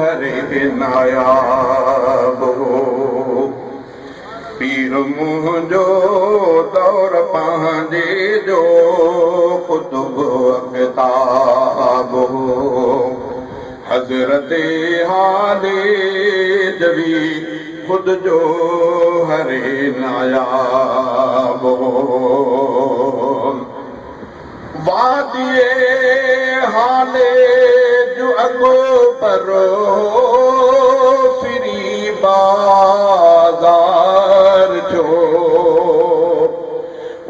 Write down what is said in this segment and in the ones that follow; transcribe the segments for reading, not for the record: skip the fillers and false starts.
हरे नायाब हो। पीर मुंहिंजो दौर पंहिंजे जो कुतुब अक़ताब हो। हज़रत हाले जवी खुद जो हरे नायाब हो। वादिए हाले जो अगो परो फिरी बाज़ार जो।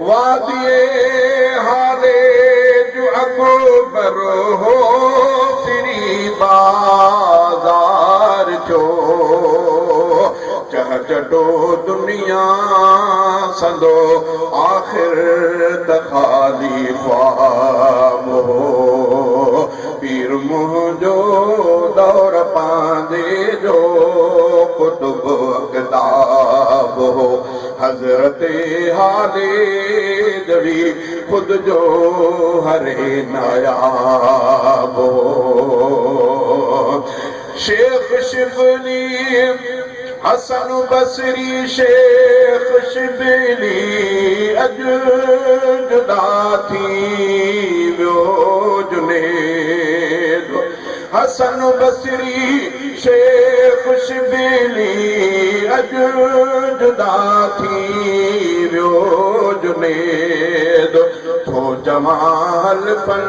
वादिए हाले जो अगो परो फिरी बाज़ार जो। चह चटो दुनिया संदो आखिर तखाली ख्वाब हो। पीर मुंहिंजो दौर पंहिंजे जो कुतुब अक़ताब हो। हज़रत हाले जवी खुद जो हरे नायाब हो। शेख शिबली हसन बसरी शेख शिबली अॼु जुदा थी वियो जुनेद। हसन बसरी शेख शिबली अॼु जुदा थी वियो जुनेद। थो जमाल फन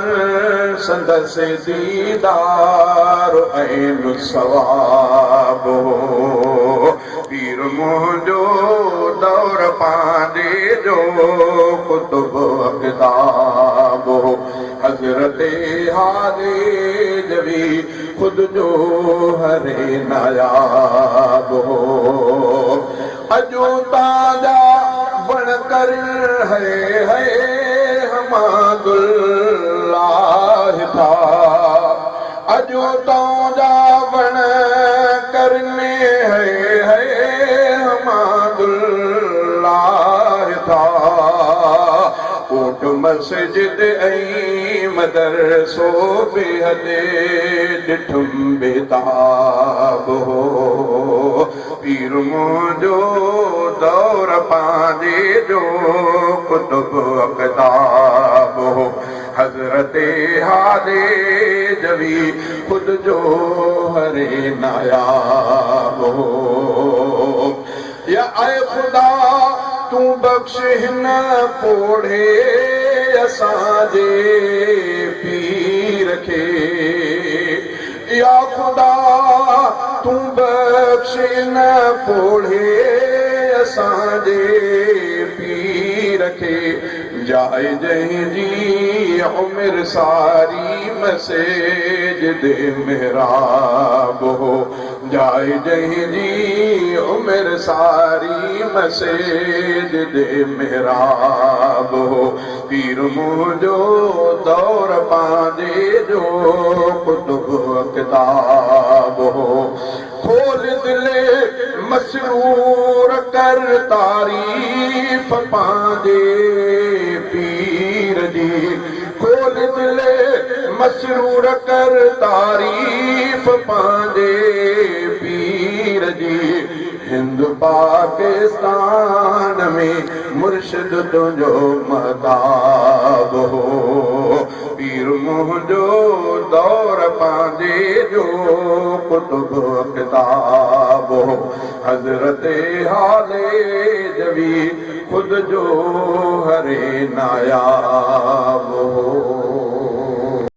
संदसि दीदार ऐं सवाब हो। पीर मुंहिंजो दौर पंहिंजे जो कुतुब अक़ताब हो। हज़रत हाले जवी खुद जो हरे नायाब हो। अजो ताजा बण कर है हमादुल्लाह था। अजो ताजा बण करने है हमादुल्लाह था। कोट मस्जिद ऐं मदरसो बेहदे ॾिठुम बेताब हो। पीर मुंहिंजो दौर पंहिंजे जो कुतुब अक़ताब हो। हज़रत हाले जवी खुद जो हरे नायाब हो। या ऐं ख़ुदा तूं बख़्श हिन पोढ़े असांजे पीर खे। या ख़ुदा तूं बख़्श हिन पोढ़े असांजे पीर खे। जाए जंहिंजी उमिरि सारी मस्जिद महराब हो। जाए जंहिंजी उमिरि सारी मस्जिद महराब हो। पीर मुंहिंजो दौर पंहिंजे जो कुतुब अक़ताब हो। खोल दिले मसरूर कर तारीफ़ पंहिंजे पीर जी। खोल दिले मसरूर कर तारीफ़ पंहिंजे पीर जी। हिंद पाकिस्तान में मुर्शिद तुंहिंजो महताब हो। पीर मुंहिंजो दौर पंहिंजे जो कुतुब अक़ताब हो। हज़रत हाले जवी खुद जो हरे नायाब हो।